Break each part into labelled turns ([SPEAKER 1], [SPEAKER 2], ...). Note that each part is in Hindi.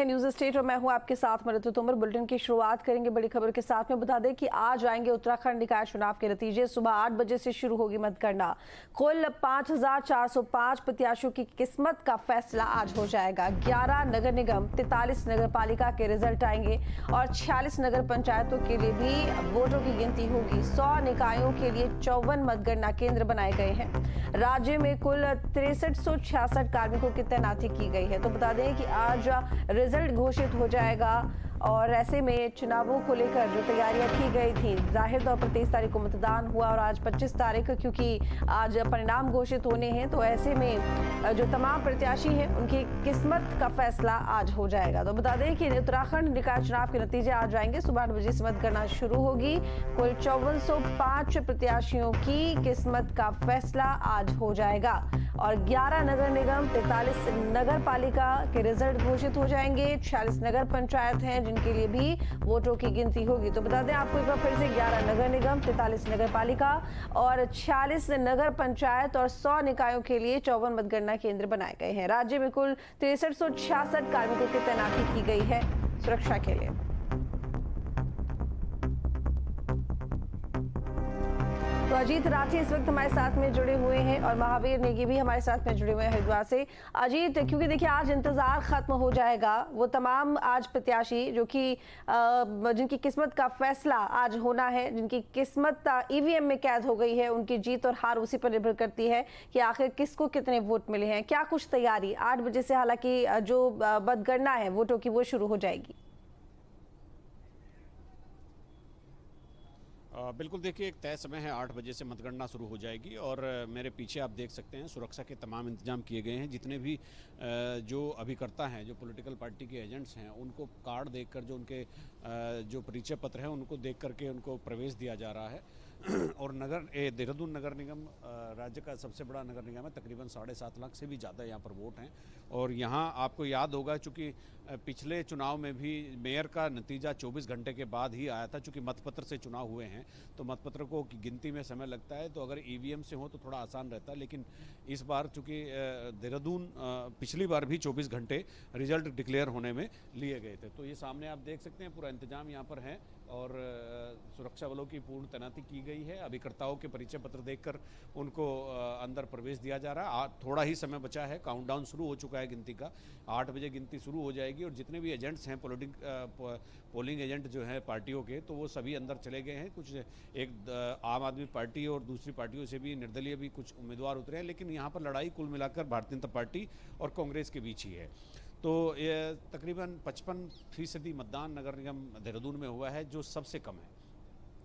[SPEAKER 1] हैं न्यूज स्टेट और मैं हूं आपके साथ मृत्यु तोमर। बुलेटिन की शुरुआत करेंगे बड़ी खबर के साथ में। बता दें कि आज आएंगे उत्तराखंड निकाय चुनाव के नतीजे। सुबह 8 बजे से शुरू होगी मतगणना। कुल 5405 प्रत्याशियों की किस्मत का फैसला आज हो जाएगा। 11 नगर निगम, 43 नगर पालिका के रिजल्ट आएंगे और 46 नगर पंचायतों के लिए भी वोटों की गिनती होगी। 100 निकायों के लिए 54 मतगणना केंद्र बनाए गए हैं। राज्य में कुल 6366 कार्मिकों की तैनाती की गई है। तो बता दें कि आज रिजल्ट घोषित हो जाएगा और ऐसे में चुनावों को लेकर जो तैयारियां की गई थी, जाहिर तौर पर 23 तारीख को मतदान हुआ और आज 25 तारीख, क्योंकि आज परिणाम घोषित होने हैं, तो ऐसे में जो तमाम प्रत्याशी हैं उनकी किस्मत का फैसला आज हो जाएगा। तो बता दें कि उत्तराखंड निकाय चुनाव के नतीजे आज आएंगे। सुबह 8 बजे से मतगणना शुरू होगी। कुल 5405 प्रत्याशियों की किस्मत का फैसला आज हो जाएगा और 11 नगर निगम, 43 नगर पालिका के रिजल्ट घोषित हो जाएंगे। 46 नगर पंचायत हैं जिनके लिए भी वोटों की गिनती होगी। तो बता दें आपको एक बार फिर से, 11 नगर निगम, 43 नगर पालिका और 46 नगर पंचायत और 100 निकायों के लिए 54 मतगणना केंद्र बनाए गए हैं। राज्य में कुल 6366 कार्मिकों की तैनाती की गई है सुरक्षा के लिए। तो अजीत राठी इस वक्त हमारे साथ में जुड़े हुए हैं और महावीर नेगी भी हमारे साथ में जुड़े हुए हैं हरिद्वार से। अजीत, क्योंकि देखिए आज इंतजार खत्म हो जाएगा, वो तमाम आज प्रत्याशी जो कि जिनकी किस्मत का फैसला आज होना है, जिनकी किस्मत ईवीएम में कैद हो गई है, उनकी जीत और हार उसी पर निर्भर करती है कि आखिर किसको कितने वोट मिले हैं। क्या कुछ तैयारी 8 बजे से, हालांकि जो मतगणना है वोटों की वो शुरू हो जाएगी?
[SPEAKER 2] बिल्कुल, देखिए एक तय समय है, 8 बजे से मतगणना शुरू हो जाएगी और मेरे पीछे आप देख सकते हैं सुरक्षा के तमाम इंतजाम किए गए हैं। जितने भी जो अभिकर्ता हैं, जो पॉलिटिकल पार्टी के एजेंट्स हैं, उनको कार्ड देखकर, जो उनके जो परिचय पत्र हैं उनको देख करके उनको प्रवेश दिया जा रहा है। और देहरादून नगर निगम राज्य का सबसे बड़ा नगर निगम है, तकरीबन 7.5 लाख से भी ज़्यादा यहाँ पर वोट हैं। और यहाँ आपको याद होगा, चूँकि पिछले चुनाव में भी मेयर का नतीजा 24 घंटे के बाद ही आया था। चूँकि मतपत्र से चुनाव हुए हैं तो मतपत्र को गिनती में समय लगता है, तो अगर ईवीएम से हो तो थोड़ा आसान रहता है। लेकिन इस बार चूँकि देहरादून पिछली बार भी 24 घंटे रिजल्ट डिक्लेयर होने में लिए गए थे। तो ये सामने आप देख सकते हैं पूरा इंतजाम यहाँ पर है और सुरक्षा बलों की पूर्ण तैनाती की गई है। अभिकर्ताओं के परिचय पत्र देखकर उनको अंदर प्रवेश दिया जा रहा है। थोड़ा ही समय बचा है, काउंटडाउन शुरू हो चुका है गिनती का। 8 बजे गिनती शुरू हो जाएगी और जितने भी एजेंट्स हैं, पोलिंग एजेंट जो हैं पार्टियों के, तो वो सभी अंदर चले गए हैं। कुछ एक आम आदमी पार्टी और दूसरी पार्टियों से भी, निर्दलीय भी कुछ उम्मीदवार उतरे हैं। लेकिन यहाँ पर लड़ाई कुल मिलाकर भारतीय जनता पार्टी और कांग्रेस के बीच ही है। तो ये तकरीबन 55% मतदान नगर निगम देहरादून में हुआ है, जो सबसे कम है।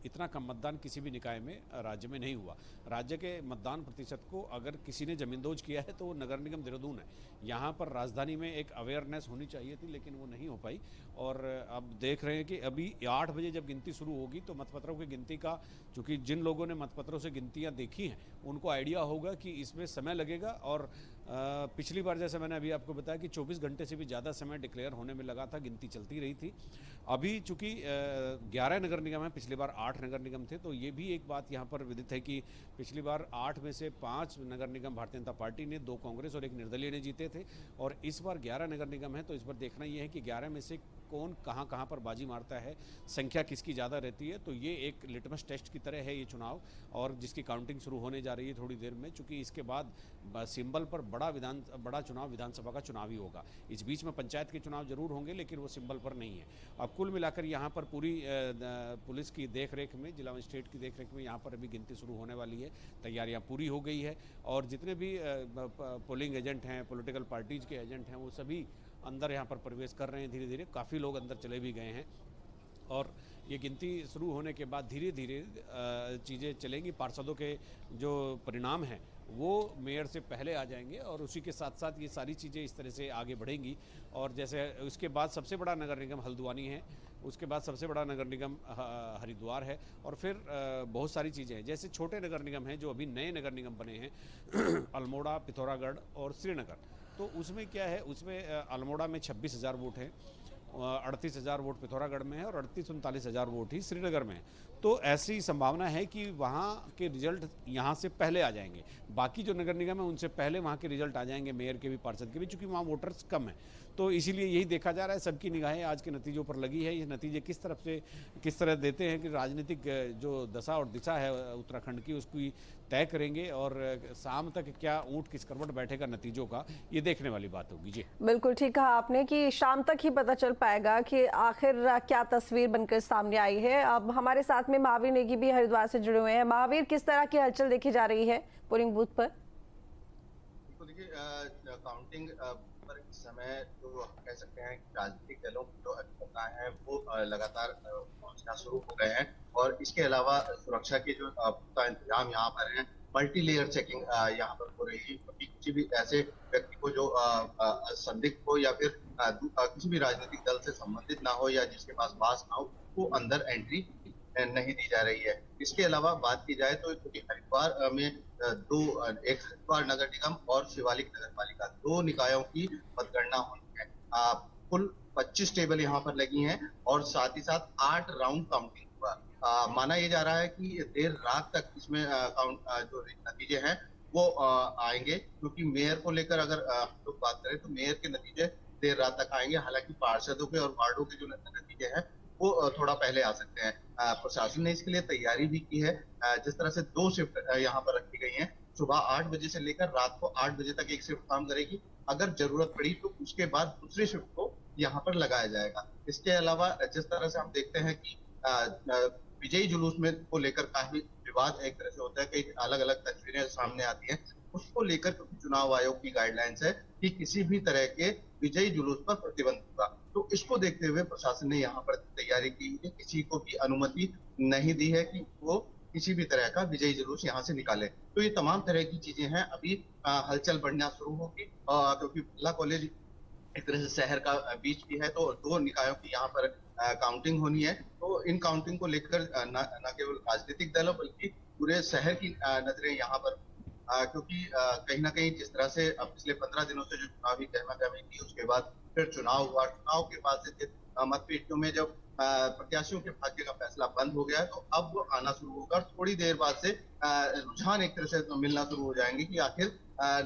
[SPEAKER 2] इतना कम मतदान किसी भी निकाय में राज्य में नहीं हुआ। राज्य के मतदान प्रतिशत को अगर किसी ने जमींदोज किया है तो वो नगर निगम देहरादून है। यहाँ पर राजधानी में एक अवेयरनेस होनी चाहिए थी, लेकिन वो नहीं हो पाई। और अब देख रहे हैं कि अभी 8 बजे जब गिनती शुरू होगी तो मतपत्रों की गिनती का, चूँकि जिन लोगों ने मतपत्रों से गिनतियाँ देखी हैं उनको आइडिया होगा कि इसमें समय लगेगा। और पिछली बार जैसे मैंने अभी आपको बताया कि 24 घंटे से भी ज़्यादा समय डिक्लेयर होने में लगा था, गिनती चलती रही थी। अभी चूँकि 11 नगर निगम है, पिछली बार 8 नगर निगम थे, तो ये भी एक बात यहाँ पर विदित है कि पिछली बार 8 में से 5 नगर निगम भारतीय जनता पार्टी ने, 2 कांग्रेस और 1 निर्दलीय ने जीते थे। और इस बार 11 नगर निगम है, तो इस बार देखना ये है कि 11 में से कौन कहाँ पर बाजी मारता है, संख्या किसकी ज़्यादा रहती है। तो ये एक लिटमस टेस्ट की तरह है ये चुनाव, और जिसकी काउंटिंग शुरू होने जा रही है थोड़ी देर में। चूँकि इसके बाद सिंबल पर बड़ा चुनाव विधानसभा का चुनाव ही होगा। इस बीच में पंचायत के चुनाव जरूर होंगे, लेकिन वो सिंबल पर नहीं है। अब कुल मिलाकर यहाँ पर पूरी पुलिस की देखरेख में, जिला मजिस्ट्रेट की देखरेख में यहाँ पर अभी गिनती शुरू होने वाली है। तैयारियाँ पूरी हो गई है और जितने भी पोलिंग एजेंट हैं, पॉलिटिकल पार्टीज़ के एजेंट हैं, वो सभी अंदर यहाँ पर प्रवेश कर रहे हैं धीरे धीरे। काफ़ी लोग अंदर चले भी गए हैं और ये गिनती शुरू होने के बाद धीरे धीरे चीज़ें चलेंगी। पार्षदों के जो परिणाम हैं वो मेयर से पहले आ जाएंगे और उसी के साथ साथ ये सारी चीज़ें इस तरह से आगे बढ़ेंगी। और जैसे उसके बाद सबसे बड़ा नगर निगम हल्द्वानी है, उसके बाद सबसे बड़ा नगर निगम हरिद्वार है और फिर बहुत सारी चीज़ें हैं। जैसे छोटे नगर निगम हैं जो अभी नए नगर निगम बने हैं अल्मोड़ा, पिथौरागढ़ और श्रीनगर। तो उसमें क्या है, उसमें अल्मोड़ा में 26,000 वोट हैं, 38,000 वोट पिथौरागढ़ में है और 38-39,000 वोट ही श्रीनगर में है। तो ऐसी संभावना है कि वहाँ के रिजल्ट यहाँ से पहले आ जाएंगे। बाकी जो नगर निगम है उनसे पहले वहाँ के रिजल्ट आ जाएंगे, मेयर के भी, पार्षद के भी, चूँकि वहाँ वोटर्स कम हैं। तो इसीलिए यही देखा जा रहा है, सबकी निगाहें आज के नतीजों पर लगी है। ये नतीजे किस तरह देते हैं कि राजनीतिक जो दशा और दिशा है उत्तराखंड की, उसकी तय करेंगे, और शाम तक क्या ऊंट किस करवट बैठेगा नतीजों का, ये देखने वाली बात होगी। जी
[SPEAKER 1] बिल्कुल ठीक कहा आपने कि शाम तक ही पता चल पाएगा कि आखिर क्या तस्वीर बनकर सामने आई है। अब हमारे साथ में महावीर नेगी भी हरिद्वार से जुड़े हुए हैं। महावीर, किस तरह की हलचल देखी जा रही है पोलिंग बूथ पर?
[SPEAKER 3] देखिए, काउंटिंग पर इस समय जो हम कह सकते हैं कि राजनीतिक दलों की जो अधिवक्ताएं हैं वो लगातार पहुंचना शुरू हो गए हैं, और इसके अलावा सुरक्षा के जो पुख्ता इंतजाम यहाँ पर हैं, मल्टी लेयर चेकिंग यहाँ पर हो रही है, क्योंकि किसी भी ऐसे व्यक्ति को जो संदिग्ध हो या फिर किसी भी राजनीतिक दल से संबंधित ना हो या जिसके पास पास ना हो, वो अंदर एंट्री नहीं दी जा रही है। इसके अलावा बात की जाए तो हरिद्वार में एक हरिद्वार नगर निगम और शिवालिक नगर पालिका, 2 निकायों की मतगणना होनी है। कुल 25 टेबल यहाँ पर लगी हैं, और साथ ही साथ 8 राउंड काउंटिंग हुआ। माना यह जा रहा है कि देर रात तक इसमें जो नतीजे हैं वो आएंगे, क्योंकि मेयर को लेकर अगर हम लोग बात करें तो मेयर के नतीजे देर रात तक आएंगे। हालांकि पार्षदों के और वार्डों के जो नतीजे हैं वो थोड़ा पहले आ सकते हैं। प्रशासन ने इसके लिए तैयारी भी की है। जिस तरह से 2 शिफ्ट यहाँ पर रखी गई हैं, सुबह 8 बजे से लेकर रात को 8 बजे तक एक शिफ्ट काम करेगी। अगर जरूरत पड़ी तो उसके बाद दूसरी शिफ्ट को यहाँ पर लगाया जाएगा। इसके अलावा जिस तरह से हम देखते हैं कि विजयी जुलूस में को लेकर काफी विवाद एक तरह से होता है, कई अलग अलग तस्वीरें सामने आती हैं, उसको लेकर क्योंकि चुनाव आयोग की गाइडलाइंस है कि किसी भी तरह के विजयी जुलूस पर प्रतिबंध होगा, तो इसको देखते हुए प्रशासन ने यहाँ पर तैयारी की है। किसी को भी अनुमति नहीं दी है कि वो किसी भी तरह का विजयी जुलूस यहाँ से निकाले। तो ये तमाम तरह की चीजें हैं। अभी हलचल बढ़ना शुरू होगी, क्योंकि बिरला कॉलेज एक तरह से शहर का बीच भी है, तो 2 निकायों की यहाँ पर काउंटिंग होनी है। तो इन काउंटिंग को लेकर न केवल राजनीतिक दलों बल्कि पूरे शहर की नजरें यहाँ पर, क्योंकि कहीं ना कहीं जिस तरह से पिछले 15 दिनों से जो चुनावी गहमागहमी थी, उसके बाद फिर चुनाव हुआ, चुनाव के बाद से मतपेटियों में जब प्रत्याशियों के भाग्य का फैसला बंद हो गया है, तो अब वो आना शुरू होगा। थोड़ी देर बाद से रुझान एक तरह से मिलना शुरू हो जाएंगे कि आखिर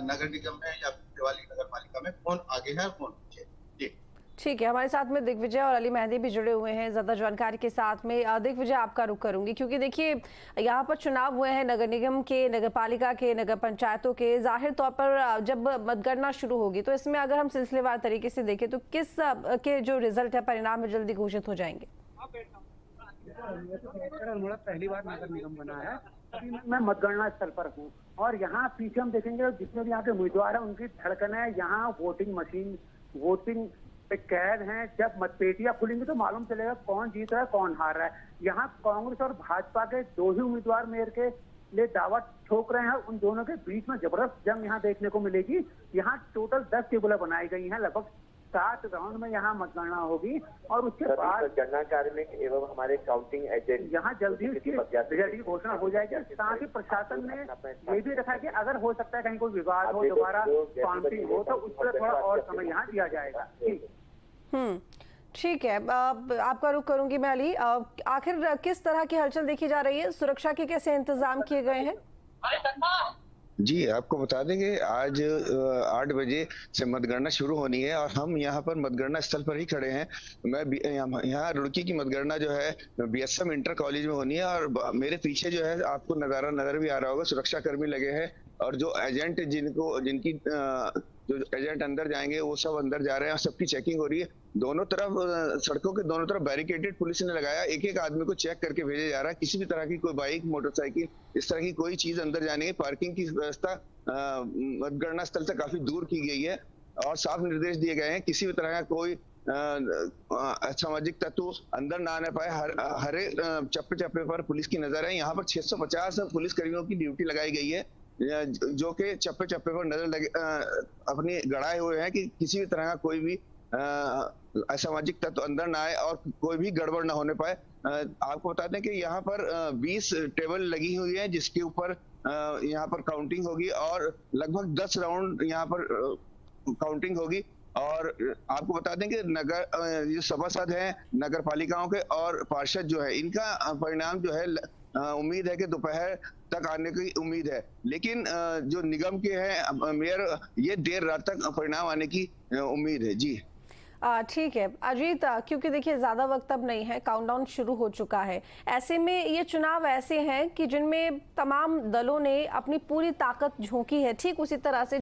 [SPEAKER 3] नगर निगम में या शिवालिक नगर पालिका में कौन आगे है और कौन पीछे। जी
[SPEAKER 1] ठीक है, हमारे साथ में दिग्विजय और अली मेहंदी भी जुड़े हुए हैं ज्यादा जानकारी के साथ में। दिग्विजय, आपका रुख करूंगी, क्योंकि देखिए यहाँ पर चुनाव हुए हैं नगर निगम के, नगर पालिका के, नगर पंचायतों के। जाहिर तौर पर जब मतगणना शुरू होगी तो इसमें अगर हम सिलसिलेवार तरीके से देखें तो किस के जो रिजल्ट है, परिणाम है, जल्दी घोषित हो जाएंगे?
[SPEAKER 4] पहली बार नगर निगम बना है, अभी मैं मतगणना स्थल पर हूँ, और यहाँ पीछे हम देखेंगे जितने भी यहाँ के उम्मीदवार हैं उनकी धड़कन है। यहाँ वोटिंग मशीन, वोटिंग पे कैद हैं। जब मतपेटियां खुलेंगी तो मालूम चलेगा कौन जीत रहा है कौन हार रहा है। यहाँ कांग्रेस और भाजपा के 2 ही उम्मीदवार मेयर के लिए दावा ठोक रहे हैं। उन दोनों के बीच में जबरदस्त जंग यहाँ देखने को मिलेगी। यहाँ टोटल 10 टेबलें बनाई गई हैं, लगभग 7 राउंड में यहाँ मतगणना होगी, और उसके बाद
[SPEAKER 5] मतगणना कार्मिक एवं हमारे काउंटिंग एजेंट
[SPEAKER 4] यहाँ जल्दी उसकी रिजल्ट की घोषणा हो जाएगी। साथ ही प्रशासन ने ये भी रखा है कि अगर हो सकता है कहीं कोई विवाद हो, दोबारा काउंटिंग हो, तो उस पर थोड़ा और समय यहाँ दिया जाएगा।
[SPEAKER 1] ठीक है, आपका रुख करूंगी मैं अली। आखिर किस तरह की हलचल देखी जा रही है? सुरक्षा के कैसे इंतजाम किए गए हैं?
[SPEAKER 6] जी, आपको बता देंगे आज 8 बजे से मतगणना शुरू होनी है, और हम यहाँ पर मतगणना स्थल पर ही खड़े हैं। मैं यहाँ रुड़की की मतगणना जो है BSM इंटर कॉलेज में होनी है, और मेरे पीछे जो है आपको नजारा नजर भी आ रहा होगा, सुरक्षा कर्मी लगे हैं, और जो एजेंट जिनकी जो एजेंट अंदर जाएंगे वो सब अंदर जा रहे हैं, और सबकी चेकिंग हो रही है। दोनों तरफ सड़कों के दोनों तरफ बैरिकेडेड पुलिस ने लगाया, एक एक आदमी को चेक करके भेजा जा रहा है। किसी भी तरह की कोई बाइक, मोटरसाइकिल, इस तरह की कोई चीज अंदर जाने की, पार्किंग की व्यवस्था मतगणना स्थल से काफी दूर की गई है, और साफ निर्देश दिए गए हैं किसी भी तरह का कोई असामाजिक तत्व अंदर ना आने पाए। हरे चप्पे चप्पे पर पुलिस की नजर है। यहाँ पर 650 पुलिस कर्मियों की ड्यूटी लगाई गई है, जो कि चप्पे चप्पे पर नजर लगे अपनी गड़ाए हुए हैं कि किसी भी तरह का कोई भी असामाजिक तत्व अंदर ना आए और कोई भी गड़बड़ ना होने पाए। आपको बता दें कि यहाँ पर 20 टेबल लगी हुई है, जिसके ऊपर यहाँ पर काउंटिंग होगी, और लगभग 10 राउंड यहाँ पर काउंटिंग होगी। और आपको बता दें कि नगर जो सभासद हैं नगर पालिकाओं के और पार्षद जो है, इनका परिणाम जो है उम्मीद है कि दोपहर तक आने की उम्मीद है, लेकिन जो निगम के हैं मेयर, ये देर रात तक परिणाम आने की उम्मीद है। जी
[SPEAKER 1] ठीक है अजीत, क्योंकि देखिए ज़्यादा वक्त अब नहीं है, काउंटडाउन शुरू हो चुका है। ऐसे में ये चुनाव ऐसे हैं कि जिनमें तमाम दलों ने अपनी पूरी ताकत झोंकी है, ठीक उसी तरह से